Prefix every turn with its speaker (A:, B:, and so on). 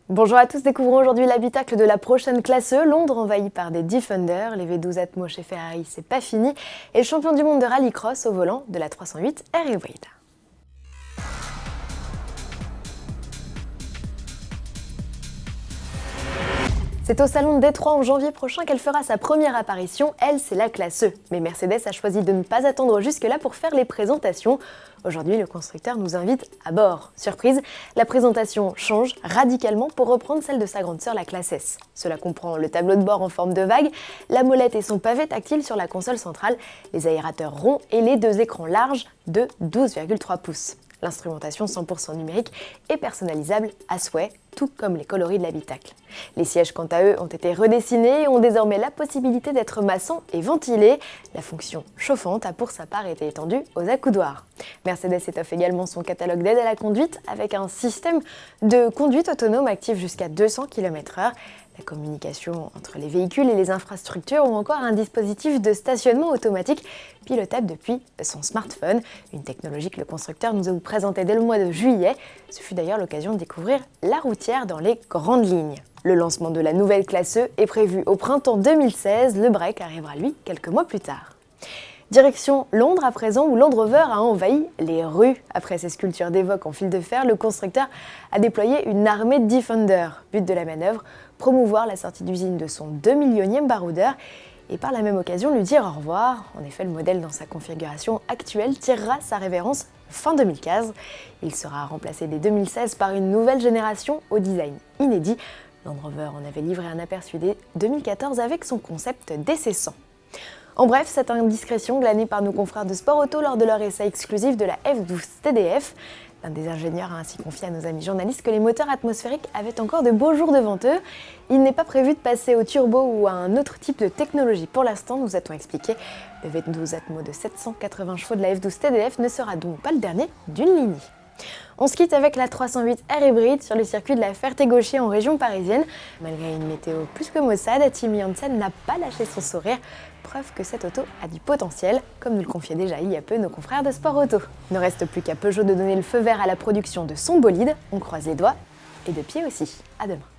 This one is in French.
A: Bonjour à tous, découvrons aujourd'hui l'habitacle de la prochaine classe E. Londres envahi par des Defender, les V12 Atmo chez Ferrari, c'est pas fini, et le champion du monde de rallycross au volant de la 308 R Hybrid. C'est au salon de Détroit en janvier prochain qu'elle fera sa première apparition, elle c'est la classe E. Mais Mercedes a choisi de ne pas attendre jusque-là pour faire les présentations. Aujourd'hui, le constructeur nous invite à bord. Surprise, la présentation change radicalement pour reprendre celle de sa grande sœur, la classe S. Cela comprend le tableau de bord en forme de vague, la molette et son pavé tactile sur la console centrale, les aérateurs ronds et les deux écrans larges de 12,3 pouces. L'instrumentation 100% numérique est personnalisable à souhait, tout comme les coloris de l'habitacle. Les sièges, quant à eux, ont été redessinés et ont désormais la possibilité d'être maçons et ventilés. La fonction chauffante a pour sa part été étendue aux accoudoirs. Mercedes étoffe également son catalogue d'aide à la conduite avec un système de conduite autonome actif jusqu'à 200 km/h. La communication entre les véhicules et les infrastructures ou encore un dispositif de stationnement automatique pilotable depuis son smartphone, une technologie que le constructeur nous a présenté dès le mois de juillet. Ce fut d'ailleurs l'occasion de découvrir la routière dans les grandes lignes. Le lancement de la nouvelle classe E est prévu au printemps 2016, le break arrivera lui quelques mois plus tard. Direction Londres à présent, où Land Rover a envahi les rues. Après ses sculptures d'évoque en fil de fer, le constructeur a déployé une armée de Defender. But de la manœuvre, promouvoir la sortie d'usine de son 2 millionième baroudeur et par la même occasion lui dire au revoir. En effet, le modèle dans sa configuration actuelle tirera sa révérence fin 2015. Il sera remplacé dès 2016 par une nouvelle génération au design inédit. Land Rover en avait livré un aperçu dès 2014 avec son concept DC100. En bref, cette indiscrétion glanée par nos confrères de Sport Auto lors de leur essai exclusif de la F12 TDF. L'un des ingénieurs a ainsi confié à nos amis journalistes que les moteurs atmosphériques avaient encore de beaux jours devant eux. Il n'est pas prévu de passer au turbo ou à un autre type de technologie pour l'instant, nous a-t-on expliqué. Le V12 Atmo de 780 chevaux de la F12 TDF ne sera donc pas le dernier d'une lignée. On se quitte avec la 308 R Hybrid sur le circuit de la Ferté-Gauchier en région parisienne. Malgré une météo plus que maussade, Timmy Hansen n'a pas lâché son sourire. Preuve que cette auto a du potentiel, comme nous le confiaient déjà il y a peu nos confrères de Sport Auto. Il ne reste plus qu'à Peugeot de donner le feu vert à la production de son bolide. On croise les doigts et de pied aussi. À demain.